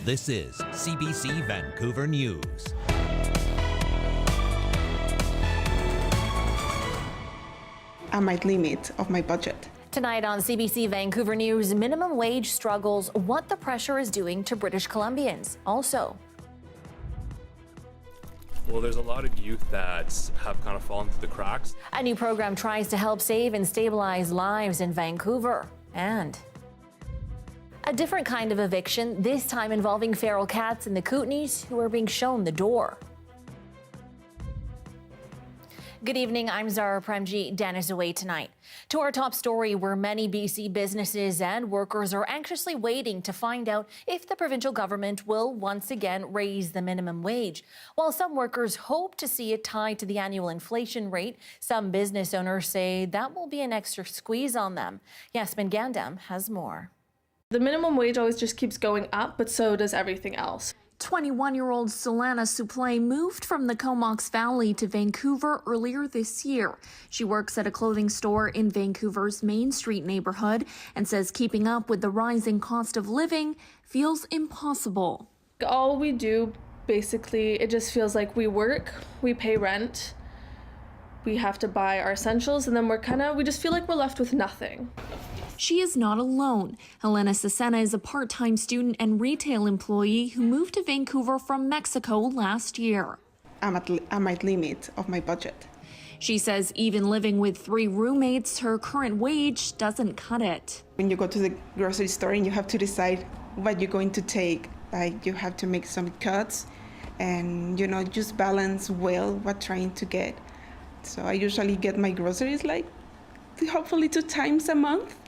This is CBC Vancouver News. At my limit of my budget. Tonight on CBC Vancouver News, minimum wage struggles, what the pressure is doing to British Columbians. Also, well, there's a lot of youth that have kind of fallen through the cracks. A new program tries to help save and stabilize lives in Vancouver. And a different kind of eviction, this time involving feral cats in the Kootenays who are being shown the door. Good evening, I'm Zahra Premji. Dan is away tonight. To our top story, where many BC businesses and workers are anxiously waiting to find out if the provincial government will once again raise the minimum wage. While some workers hope to see it tied to the annual inflation rate, some business owners say that will be an extra squeeze on them. Yasmin Gandam has more. The minimum wage always just keeps going up, but so does everything else. 21-year-old Solana Suplay moved from the Comox Valley to Vancouver earlier this year. She works at a clothing store in Vancouver's Main Street neighborhood and says keeping up with the rising cost of living feels impossible. All we do, basically, it just feels like we work, we pay rent, we have to buy our essentials, and then we just feel like we're left with nothing. She is not alone. Helena Cesena is a part-time student and retail employee who moved to Vancouver from Mexico last year. I'm at my limit of my budget. She says even living with 3 roommates, her current wage doesn't cut it. When you go to the grocery store and you have to decide what you're going to take, like you have to make some cuts and, just balance well what trying to get. So I usually get my groceries hopefully 2 times a month.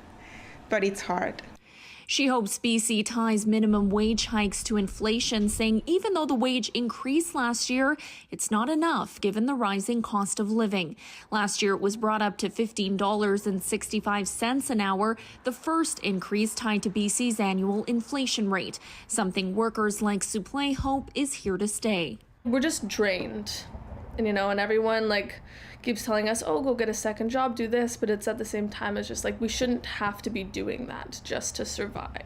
But it's hard. She hopes BC ties minimum wage hikes to inflation, saying even though the wage increased last year, it's not enough given the rising cost of living. Last year, it was brought up to $15.65 an hour, the first increase tied to BC's annual inflation rate, something workers like Suplay hope is here to stay. We're just drained, and everyone keeps telling us, oh, go get a second job, do this, but it's at the same time, it's just we shouldn't have to be doing that just to survive.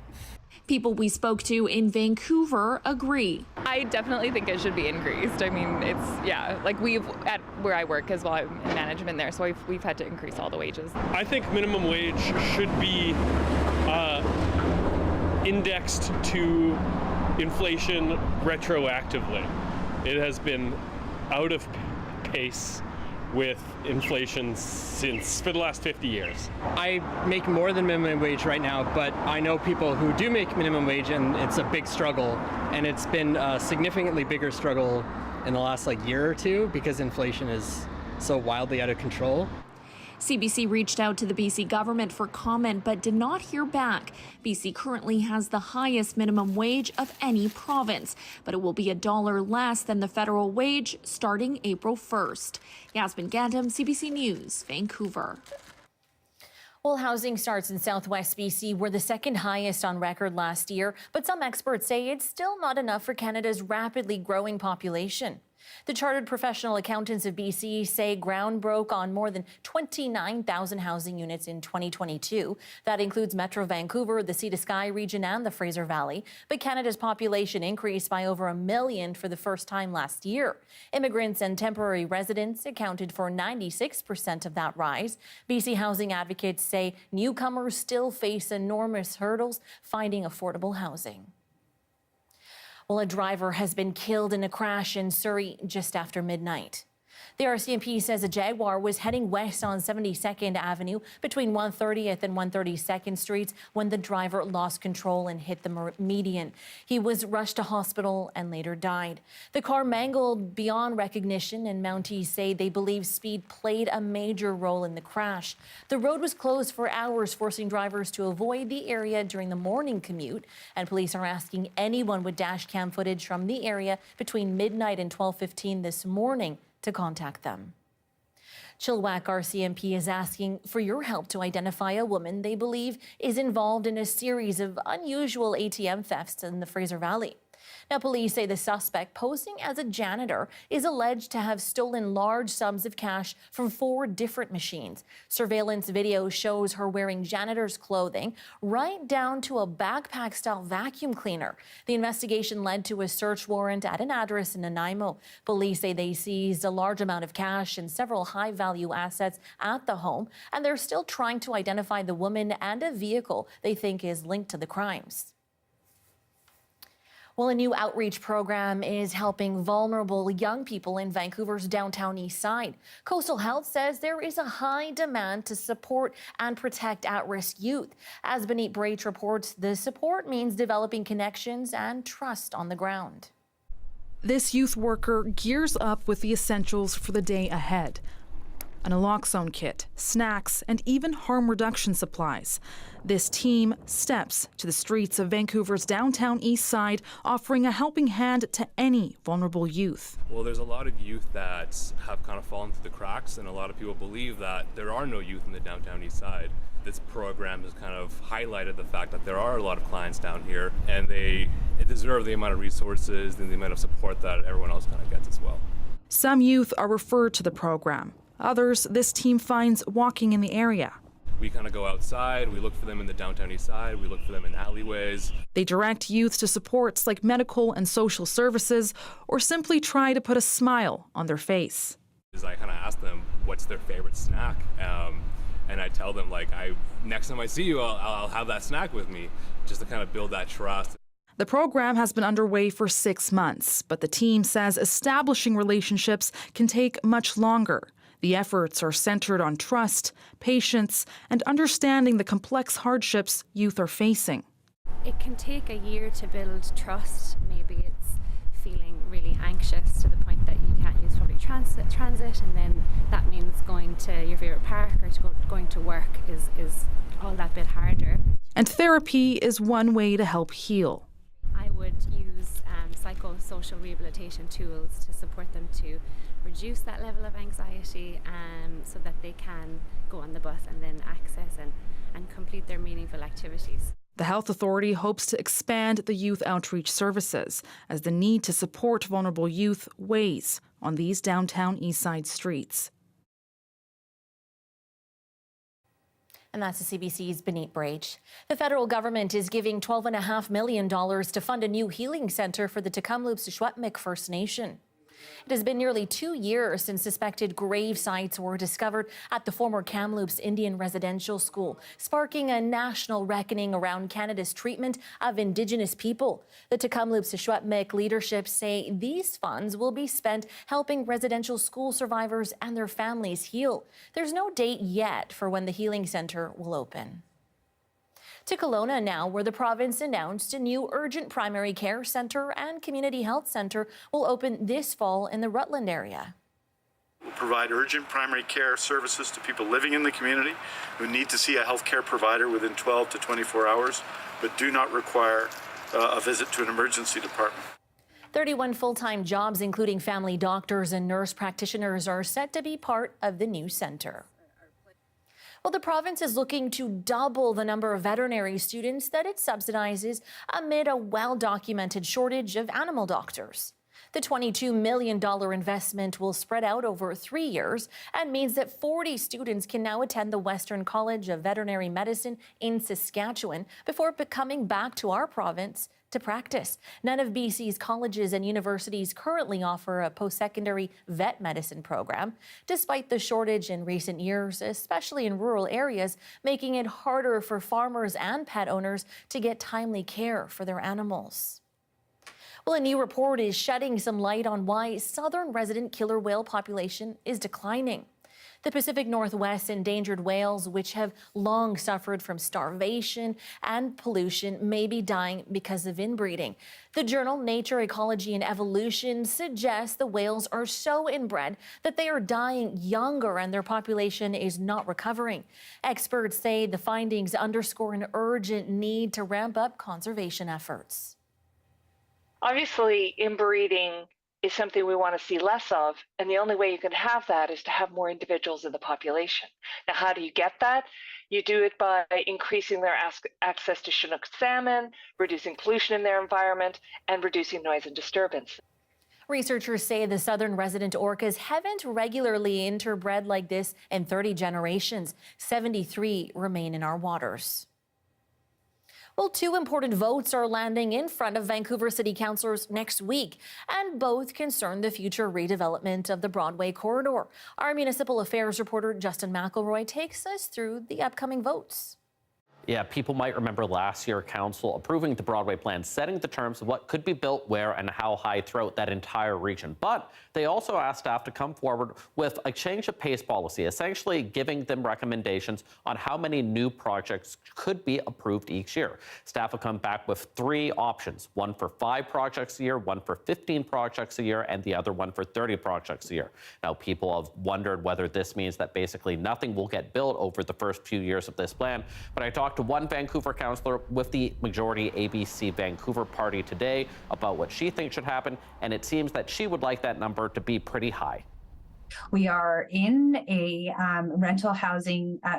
People we spoke to in Vancouver agree. I definitely think it should be increased. I mean, we've, at where I work as well, I'm in management there, so we've had to increase all the wages. I think minimum wage should be indexed to inflation retroactively. It has been out of pace with inflation for the last 50 years. I make more than minimum wage right now, but I know people who do make minimum wage, and it's a big struggle, and it's been a significantly bigger struggle in the last year or two because inflation is so wildly out of control. CBC reached out to the BC government for comment but did not hear back. BC currently has the highest minimum wage of any province, but it will be $1 less than the federal wage starting April 1st. Yasmin Gandam, CBC News, Vancouver. Well, housing starts in southwest BC were the second highest on record last year, but some experts say it's still not enough for Canada's rapidly growing population. The Chartered Professional Accountants of BC say ground broke on more than 29,000 housing units in 2022. That includes Metro Vancouver, the Sea to Sky region, and the Fraser Valley. But Canada's population increased by over 1 million for the first time last year. Immigrants and temporary residents accounted for 96% of that rise. BC housing advocates say newcomers still face enormous hurdles finding affordable housing. Well, a driver has been killed in a crash in Surrey just after midnight. The RCMP says a Jaguar was heading west on 72nd Avenue between 130th and 132nd Streets when the driver lost control and hit the median. He was rushed to hospital and later died. The car mangled beyond recognition, and Mounties say they believe speed played a major role in the crash. The road was closed for hours, forcing drivers to avoid the area during the morning commute, and police are asking anyone with dash cam footage from the area between midnight and 12:15 this morning to contact them. Chilliwack RCMP is asking for your help to identify a woman they believe is involved in a series of unusual ATM thefts in the Fraser Valley. Now, police say the suspect, posing as a janitor, is alleged to have stolen large sums of cash from 4 different machines. Surveillance video shows her wearing janitor's clothing, right down to a backpack-style vacuum cleaner. The investigation led to a search warrant at an address in Nanaimo. Police say they seized a large amount of cash and several high-value assets at the home, and they're still trying to identify the woman and a vehicle they think is linked to the crimes. Well, a new outreach program is helping vulnerable young people in Vancouver's downtown east side. Coastal Health says there is a high demand to support and protect at-risk youth. As Benit Braich reports, the support means developing connections and trust on the ground. This youth worker gears up with the essentials for the day ahead. A naloxone kit, snacks, and even harm reduction supplies. This team steps to the streets of Vancouver's downtown east side, offering a helping hand to any vulnerable youth. Well, there's a lot of youth that have kind of fallen through the cracks, and a lot of people believe that there are no youth in the downtown east side. This program has kind of highlighted the fact that there are a lot of clients down here, and they deserve the amount of resources and the amount of support that everyone else kind of gets as well. Some youth are referred to the program. Others, this team finds walking in the area. We kind of go outside, we look for them in the downtown east side, we look for them in alleyways. They direct youth to supports like medical and social services, or simply try to put a smile on their face. I kind of ask them what's their favorite snack, and I tell them, like, next time I see you, I'll have that snack with me, just to kind of build that trust. The program has been underway for 6 months, but the team says establishing relationships can take much longer. The efforts are centered on trust, patience, and understanding the complex hardships youth are facing. It can take a year to build trust. Maybe it's feeling really anxious to the point that you can't use public transit, and then that means going to your favorite park or going to work is all that bit harder. And therapy is one way to help heal. I would use psychosocial rehabilitation tools to support them to reduce that level of anxiety, so that they can go on the bus and then access and complete their meaningful activities. The Health Authority hopes to expand the youth outreach services as the need to support vulnerable youth weighs on these downtown east side streets. And that's the CBC's Benit Braich. The federal government is giving $12.5 million to fund a new healing centre for the Tecumseh First Nation. It has been nearly 2 years since suspected grave sites were discovered at the former Kamloops Indian Residential School, sparking a national reckoning around Canada's treatment of Indigenous people. The Tecumseh leadership say these funds will be spent helping residential school survivors and their families heal. There's no date yet for when the healing centre will open. To Kelowna now, where the province announced a new urgent primary care centre and community health centre will open this fall in the Rutland area. We'll provide urgent primary care services to people living in the community who need to see a healthcare provider within 12 to 24 hours, but do not require a visit to an emergency department. 31 full-time jobs, including family doctors and nurse practitioners, are set to be part of the new centre. Well, the province is looking to double the number of veterinary students that it subsidizes amid a well-documented shortage of animal doctors. The $22 million investment will spread out over 3 years and means that 40 students can now attend the Western College of Veterinary Medicine in Saskatchewan before coming back to our province to practice. None of BC's colleges and universities currently offer a post-secondary vet medicine program, despite the shortage in recent years, especially in rural areas, making it harder for farmers and pet owners to get timely care for their animals. Well, a new report is shedding some light on why southern resident killer whale population is declining. The Pacific Northwest's endangered whales, which have long suffered from starvation and pollution, may be dying because of inbreeding. The journal Nature, Ecology and Evolution suggests the whales are so inbred that they are dying younger and their population is not recovering. Experts say the findings underscore an urgent need to ramp up conservation efforts. Obviously, inbreeding is something we want to see less of, and the only way you can have that is to have more individuals in the population. Now, how do you get that? You do it by increasing their access to Chinook salmon, reducing pollution in their environment, and reducing noise and disturbance. Researchers say the southern resident orcas haven't regularly interbred like this in 30 generations. 73 remain in our waters. Well, 2 important votes are landing in front of Vancouver City Councillors next week, and both concern the future redevelopment of the Broadway corridor. Our municipal affairs reporter Justin McElroy takes us through the upcoming votes. Yeah, people might remember last year council approving the Broadway plan, setting the terms of what could be built where and how high throughout that entire region. But they also asked staff to come forward with a change of pace policy, essentially giving them recommendations on how many new projects could be approved each year. Staff have come back with 3 options, one for 5 projects a year, one for 15 projects a year, and the other one for 30 projects a year. Now, people have wondered whether this means that basically nothing will get built over the first few years of this plan. But I talked to one Vancouver councillor with the majority ABC Vancouver party today about what she thinks should happen, and it seems that she would like that number to be pretty high. We are in a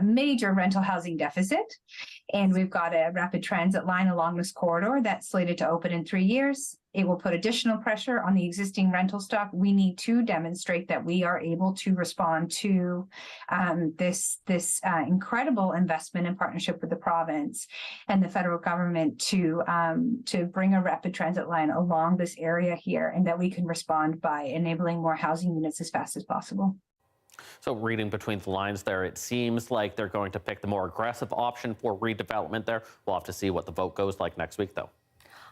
major rental housing deficit, and we've got a rapid transit line along this corridor that's slated to open in 3 years. It will put additional pressure on the existing rental stock. We need to demonstrate that we are able to respond to this incredible investment in partnership with the province and the federal government to bring a rapid transit line along this area here, and that we can respond by enabling more housing units as fast as possible. So reading between the lines there, it seems like they're going to pick the more aggressive option for redevelopment there. We'll have to see what the vote goes like next week, though.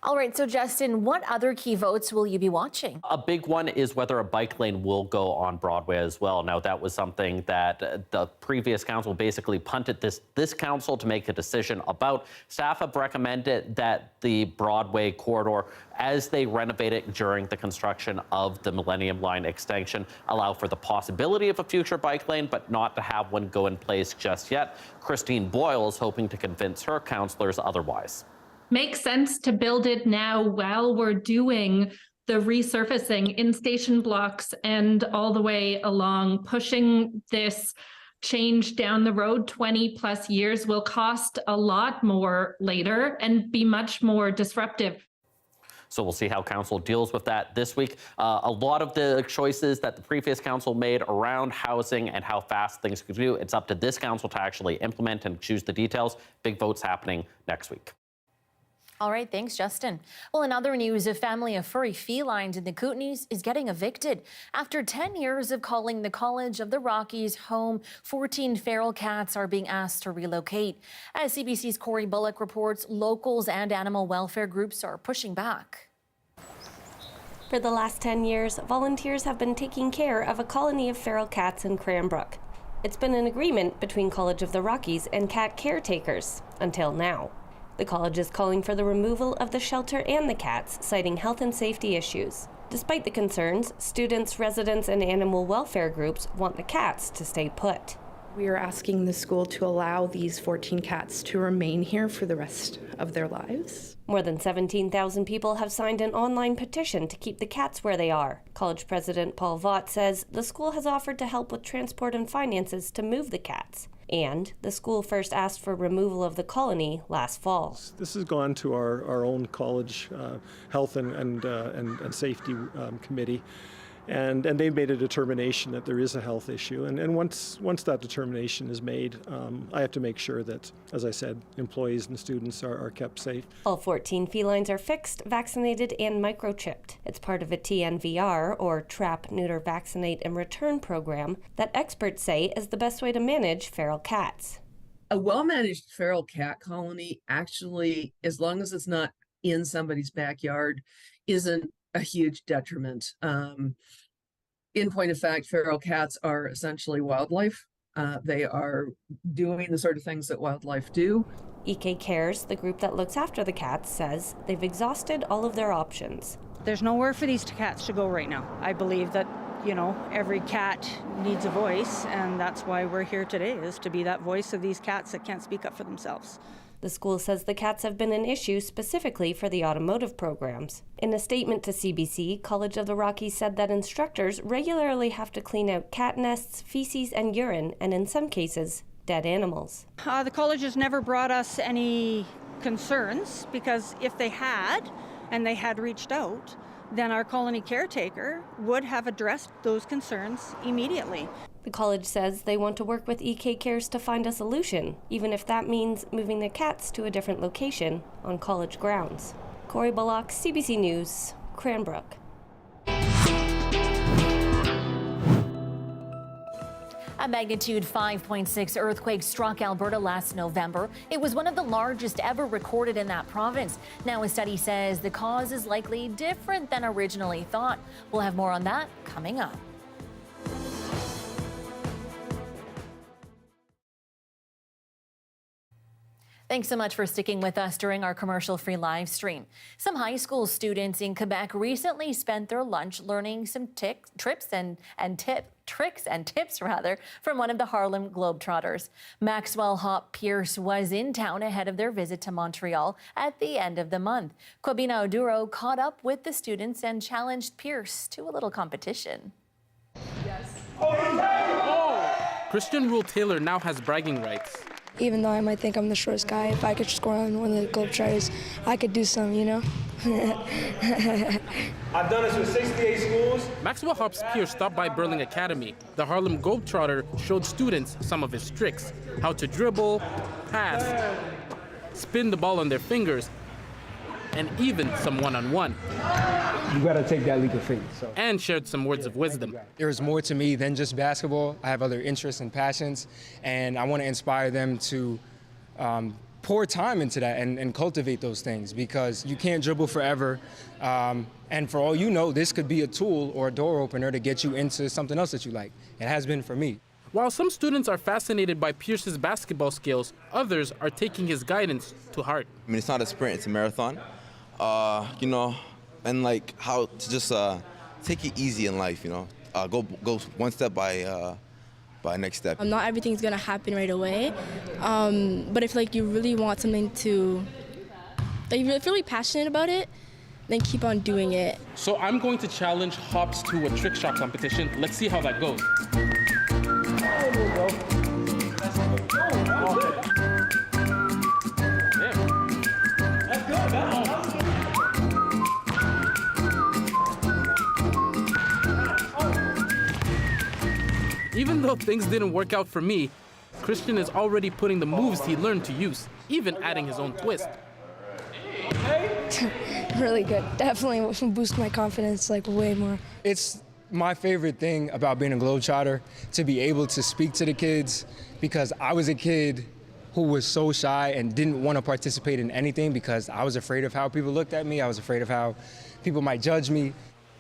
All right, so Justin, what other key votes will you be watching? A big one is whether a bike lane will go on Broadway as well. Now, that was something that the previous council basically punted this council to make a decision about. Staff have recommended that the Broadway corridor, as they renovate it during the construction of the Millennium Line extension, allow for the possibility of a future bike lane, but not to have one go in place just yet. Christine Boyle is hoping to convince her councillors otherwise. Makes sense to build it now while we're doing the resurfacing in station blocks and all the way along. Pushing this change down the road 20 plus years will cost a lot more later and be much more disruptive. So we'll see how council deals with that this week. A lot of the choices that the previous council made around housing and how fast things could do, it's up to this council to actually implement and choose the details. Big votes happening next week. All right, thanks, Justin. Well, in other news, a family of furry felines in the Kootenays is getting evicted. After 10 years of calling the College of the Rockies home, 14 feral cats are being asked to relocate. As CBC's Corey Bullock reports, locals and animal welfare groups are pushing back. For the last 10 years, volunteers have been taking care of a colony of feral cats in Cranbrook. It's been an agreement between College of the Rockies and cat caretakers, until now. The college is calling for the removal of the shelter and the cats, citing health and safety issues. Despite the concerns, students, residents, and animal welfare groups want the cats to stay put. We are asking the school to allow these 14 cats to remain here for the rest of their lives. More than 17,000 people have signed an online petition to keep the cats where they are. College President Paul Vaught says the school has offered to help with transport and finances to move the cats. And the school first asked for removal of the colony last fall. This has gone to our own college health and safety committee, and they made a determination that there is a health issue. And once that determination is made, I have to make sure that, as I said, employees and students are kept safe. All 14 felines are fixed, vaccinated, and microchipped. It's part of a TNVR, or Trap, Neuter, Vaccinate, and Return program, that experts say is the best way to manage feral cats. A well-managed feral cat colony actually, as long as it's not in somebody's backyard, isn't a huge detriment. In point of fact, feral cats are essentially wildlife. They are doing the sort of things that wildlife do. EK Cares, the group that looks after the cats, says they've exhausted all of their options. There's nowhere for these cats to go right now. I believe that, every cat needs a voice, and that's why we're here today, is to be that voice of these cats that can't speak up for themselves. The school says the cats have been an issue specifically for the automotive programs. In a statement to CBC, College of the Rockies said that instructors regularly have to clean out cat nests, feces, and urine, and in some cases, dead animals. The college has never brought us any concerns, because if they had, and they had reached out, then our colony caretaker would have addressed those concerns immediately. The college says they want to work with EK Cares to find a solution, even if that means moving the cats to a different location on college grounds. Corey Bullock, CBC News, Cranbrook. A magnitude 5.6 earthquake struck Alberta last November. It was one of the largest ever recorded in that province. Now a study says the cause is likely different than originally thought. We'll have more on that coming up. Thanks so much for sticking with us during our commercial-free live stream. Some high school students in Quebec recently spent their lunch learning some tricks and tips from one of the Harlem Globetrotters. Maxwell Hop Pierce was in town ahead of their visit to Montreal at the end of the month. Kwabina Oduro caught up with the students and challenged Pierce to a little competition. Christian Rule Taylor now has bragging rights. Even though I might think I'm the shortest guy, if I could score on one of the Globetrotters, I could do some, you know? I've done this with 68 schools. Maxwell Hops Pierce stopped by Burling Academy. The Harlem Globetrotter showed students some of his tricks, how to dribble, pass, spin the ball on their fingers, and even some one-on-one. You gotta take that leap of faith. And shared some words of wisdom. There's more to me than just basketball. I have other interests and passions, and I want to inspire them to pour time into that and cultivate those things, because you can't dribble forever. And for all you know, this could be a tool or a door opener to get you into something else that you like. It has been for me. While some students are fascinated by Pierce's basketball skills, others are taking his guidance to heart. I mean, it's not a sprint, it's a marathon. You know, and like how to just take it easy in life, you know. Go one step by next step. Not everything's gonna happen right away, but if like you really want something to, like if you're really passionate about it, then keep on doing it. So I'm going to challenge Hops to a trick shot competition. Let's see how that goes. There we go. Even though things didn't work out for me, Christian is already putting the moves he learned to use, even adding his own twist. Really good. Definitely boost my confidence like way more. It's my favorite thing about being a Globetrotter, to be able to speak to the kids, because I was a kid who was so shy and didn't want to participate in anything because I was afraid of how people looked at me. I was afraid of how people might judge me.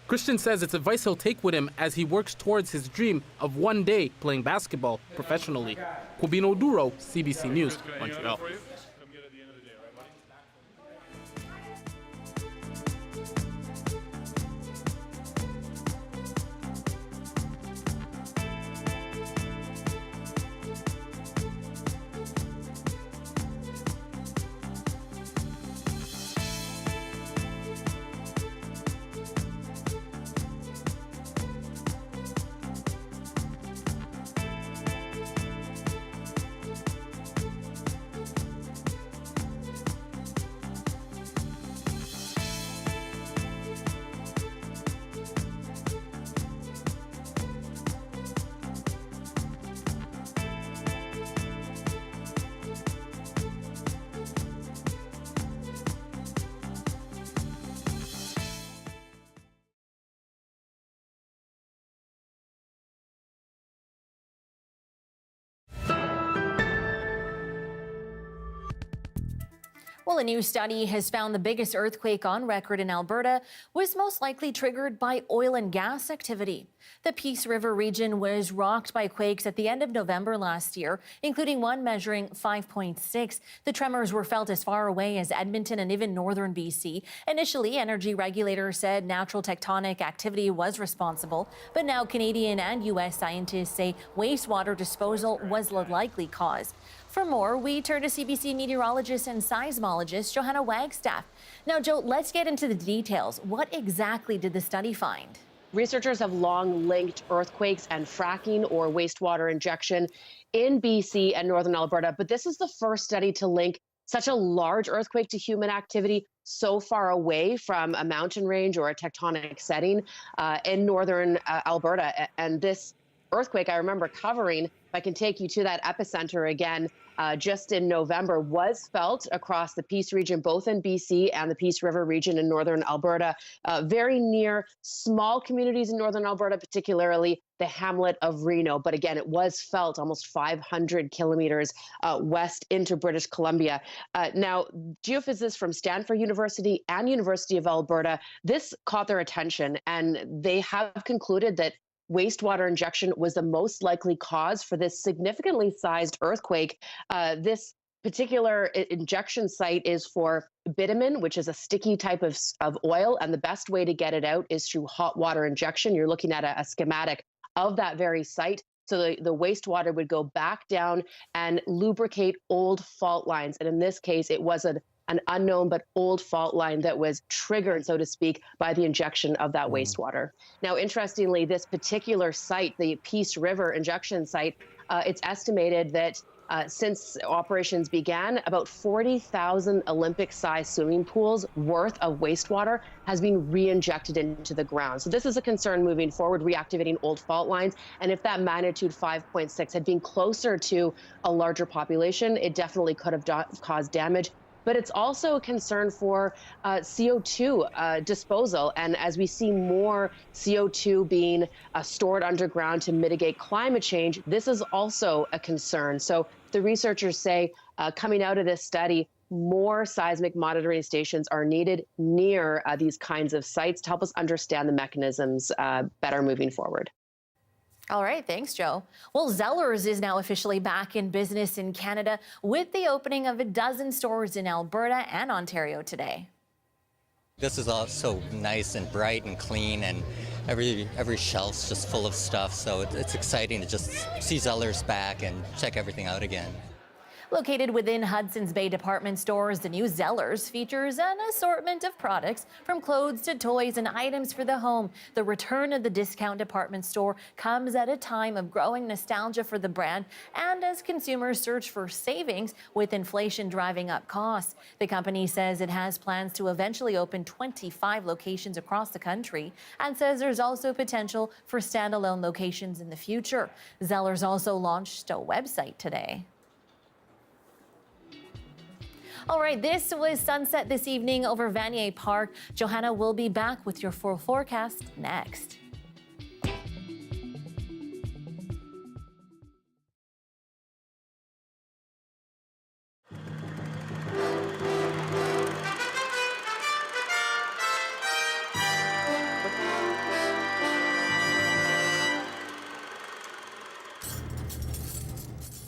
Christian says it's advice he'll take with him as he works towards his dream of one day playing basketball professionally. Kwabina Oduro, CBC News, Montreal. Well, a new study has found the biggest earthquake on record in Alberta was most likely triggered by oil and gas activity. The Peace River region was rocked by quakes at the end of November last year, including one measuring 5.6. The tremors were felt as far away as Edmonton and even northern BC. Initially, energy regulators said natural tectonic activity was responsible, but now Canadian and U.S. scientists say wastewater disposal was the likely cause. For more, we turn to CBC meteorologist and seismologist Johanna Wagstaffe. Now, Joe, let's get into the details. What exactly did the study find? Researchers have long linked earthquakes and fracking or wastewater injection in BC and northern Alberta, but this is the first study to link such a large earthquake to human activity so far away from a mountain range or a tectonic setting in northern Alberta. And this earthquake, I remember covering, if I can take you to that epicenter again, just in November, was felt across the Peace region, both in BC and the Peace River region in northern Alberta, very near small communities in northern Alberta, particularly the hamlet of Reno. But again, it was felt almost 500 kilometers west into British Columbia. Now, geophysicists from Stanford University and University of Alberta, this caught their attention, and they have concluded that wastewater injection was the most likely cause for this significantly sized earthquake. This particular injection site is for bitumen, which is a sticky type of oil, and the best way to get it out is through hot water injection. You're looking at a schematic of that very site. So the wastewater would go back down and lubricate old fault lines. And in this case, it was an unknown but old fault line that was triggered, so to speak, by the injection of that wastewater. Now, interestingly, this particular site, the Peace River injection site, it's estimated that since operations began, about 40,000 Olympic-sized swimming pools worth of wastewater has been re-injected into the ground. So this is a concern moving forward, reactivating old fault lines. And if that magnitude 5.6 had been closer to a larger population, it definitely could have caused damage. But it's also a concern for CO2 disposal. And as we see more CO2 being stored underground to mitigate climate change, this is also a concern. So the researchers say coming out of this study, more seismic monitoring stations are needed near these kinds of sites to help us understand the mechanisms better moving forward. All right, thanks, Joe. Well, Zellers is now officially back in business in Canada with the opening of a dozen stores in Alberta and Ontario today. This is all so nice and bright and clean, and every shelf's just full of stuff, so it's exciting to just see Zellers back and check everything out again. Located within Hudson's Bay department stores, the new Zellers features an assortment of products from clothes to toys and items for the home. The return of the discount department store comes at a time of growing nostalgia for the brand and as consumers search for savings with inflation driving up costs. The company says it has plans to eventually open 25 locations across the country and says there's also potential for standalone locations in the future. Zellers also launched a website today. All right, this was sunset this evening over Vanier Park. Johanna will be back with your full forecast next.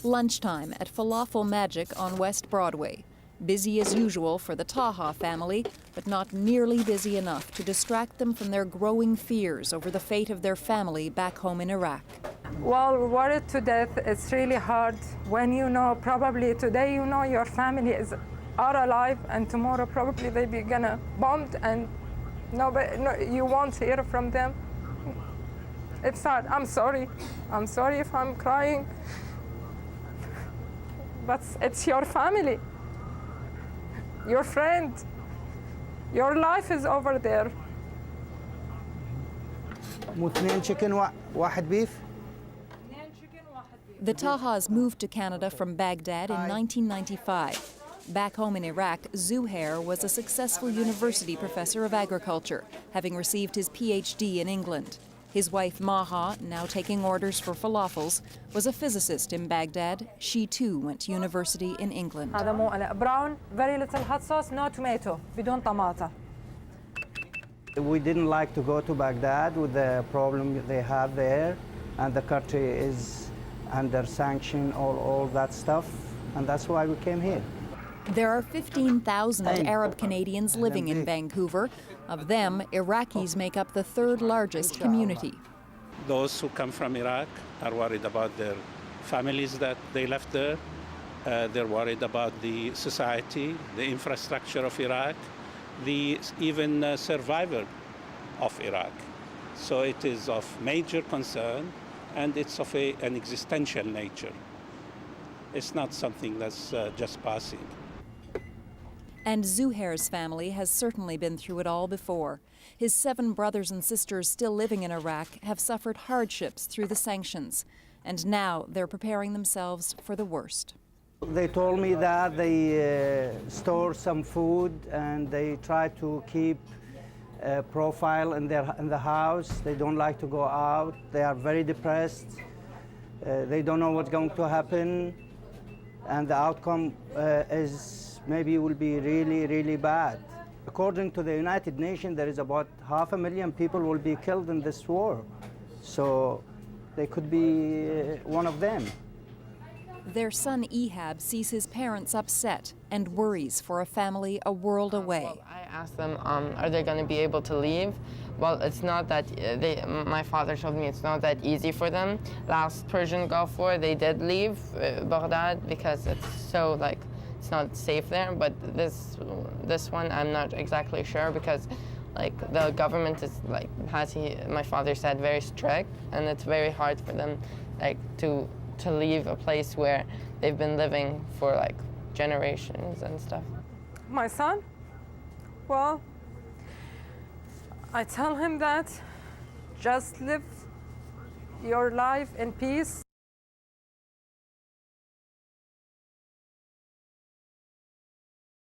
Lunchtime at Falafel Magic on West Broadway. Busy as usual for the Taha family, but not nearly busy enough to distract them from their growing fears over the fate of their family back home in Iraq. Well, we're worried to death. It's really hard when you know probably today you know your family are alive and tomorrow probably they be gonna bombed and you won't hear from them. It's hard. I'm sorry. I'm sorry if I'm crying. But it's your family. Your friend, your life is over there. اثنين chicken واحد beef. The Tahas moved to Canada from Baghdad in 1995. Back home in Iraq, Zuhair was a successful university professor of agriculture, having received his PhD in England. His wife Maha, now taking orders for falafels, was a physicist in Baghdad. She too went to university in England. هذا مو قلق. Brown, very little hot sauce, no tomato, بدون طماطة. We didn't like to go to Baghdad with the problem they have there, and the country is under sanction, all that stuff, and that's why we came here. There are 15,000 Arab Canadians living in Vancouver. Of them, Iraqis make up the third largest community. Those who come from Iraq are worried about their families that they left there, They're worried about the society, the infrastructure of Iraq, the even survival of Iraq. So it is of major concern, and it's of an existential nature. It's not something that's just passing. And Zuhair's family has certainly been through it all before. His 7 brothers and sisters still living in Iraq have suffered hardships through the sanctions, and now they're preparing themselves for the worst. They told me that they store some food and they try to keep a profile in the house. They don't like to go out. They are very depressed. They don't know what's going to happen, and the outcome is maybe will be really, really bad. According to the United Nations, there is about 500,000 people will be killed in this war. So they could be one of them. Their son Ehab sees his parents upset and worries for a family a world away. Well, I asked them, are they going to be able to leave? Well, it's not that, my father told me it's not that easy for them. Last Persian Gulf War, they did leave Baghdad because it's so, like, it's not safe there. But this one, I'm not exactly sure because, like, the government is, like, my father said, very strict, and it's very hard for them, like, to leave a place where they've been living for, like, generations and stuff. My son? Well, I tell him that just live your life in peace.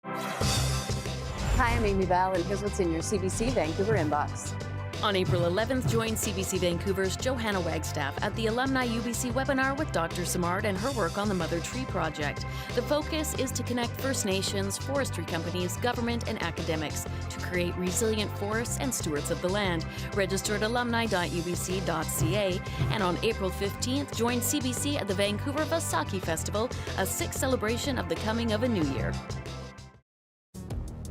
Hi, I'm Amy Bell, and here's what's in your CBC Vancouver inbox. On April 11th, join CBC Vancouver's Johanna Wagstaffe at the Alumni UBC webinar with Dr. Samard and her work on the Mother Tree Project. The focus is to connect First Nations, forestry companies, government, and academics to create resilient forests and stewards of the land. Register at alumni.ubc.ca. And on April 15th, join CBC at the Vancouver Vaisakhi Festival, a sixth celebration of the coming of a new year.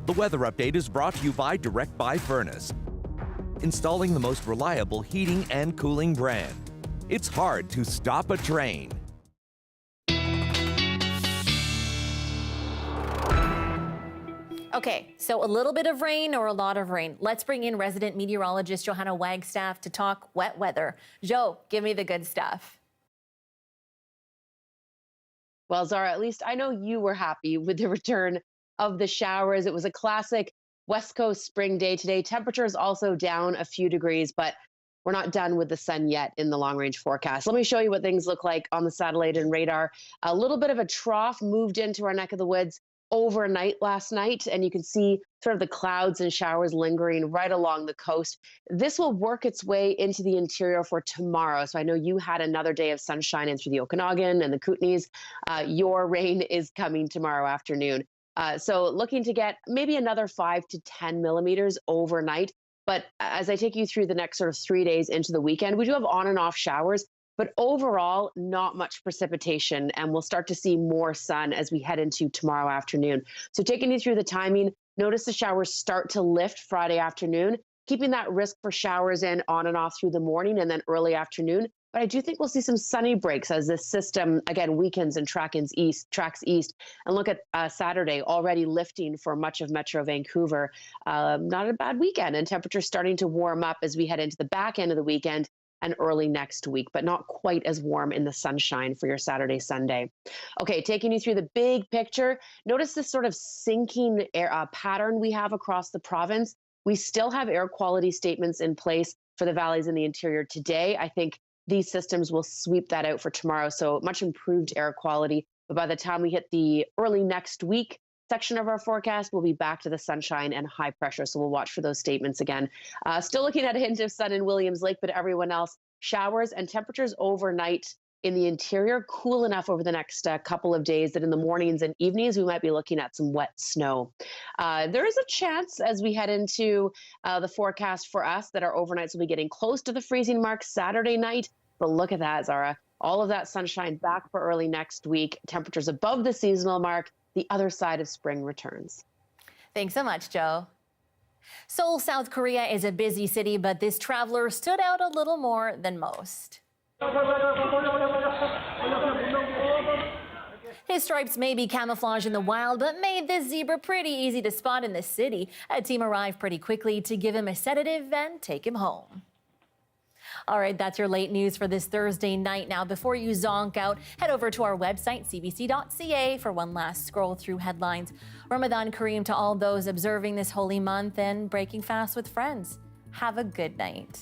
The weather update is brought to you by Direct Buy Furnace, installing the most reliable heating and cooling brand. It's hard to stop a train. Okay, so a little bit of rain or a lot of rain. Let's bring in resident meteorologist Johanna Wagstaffe to talk wet weather. Jo, give me the good stuff. Well, Zahra, at least I know you were happy with the return of the showers. It was a classic West Coast spring day today. Temperatures also down a few degrees, but we're not done with the sun yet in the long range forecast. Let me show you what things look like on the satellite and radar. A little bit of a trough moved into our neck of the woods overnight last night, and you can see sort of the clouds and showers lingering right along the coast. This will work its way into the interior for tomorrow. So I know you had another day of sunshine in through the Okanagan and the Kootenays. Your rain is coming tomorrow afternoon. So looking to get maybe another 5 to 10 millimeters overnight. But as I take you through the next sort of 3 days into the weekend, we do have on and off showers, but overall, not much precipitation. And we'll start to see more sun as we head into tomorrow afternoon. So taking you through the timing, notice the showers start to lift Friday afternoon, keeping that risk for showers in on and off through the morning and then early afternoon. But I do think we'll see some sunny breaks as this system, again, weakens and tracks east. And look at Saturday, already lifting for much of Metro Vancouver. Not a bad weekend, and temperatures starting to warm up as we head into the back end of the weekend and early next week, but not quite as warm in the sunshine for your Saturday, Sunday. Okay, taking you through the big picture, notice this sort of sinking air pattern we have across the province. We still have air quality statements in place for the valleys in the interior today. I think these systems will sweep that out for tomorrow, so much improved air quality. But by the time we hit the early next week section of our forecast, we'll be back to the sunshine and high pressure, so we'll watch for those statements again. Still looking at a hint of sun in Williams Lake, but everyone else, showers and temperatures overnight in the interior, cool enough over the next couple of days that in the mornings and evenings, we might be looking at some wet snow. There is a chance as we head into the forecast for us that our overnights will be getting close to the freezing mark Saturday night. But look at that, Zahra. All of that sunshine back for early next week. Temperatures above the seasonal mark. The other side of spring returns. Thanks so much, Jo. Seoul, South Korea is a busy city, but this traveler stood out a little more than most. His stripes may be camouflage in the wild, but made this zebra pretty easy to spot in the city. A team arrived pretty quickly to give him a sedative and take him home. All right, that's your late news for this Thursday night. Now, before you zonk out, head over to our website, cbc.ca, for one last scroll through headlines. Ramadan Kareem to all those observing this holy month and breaking fast with friends. Have a good night.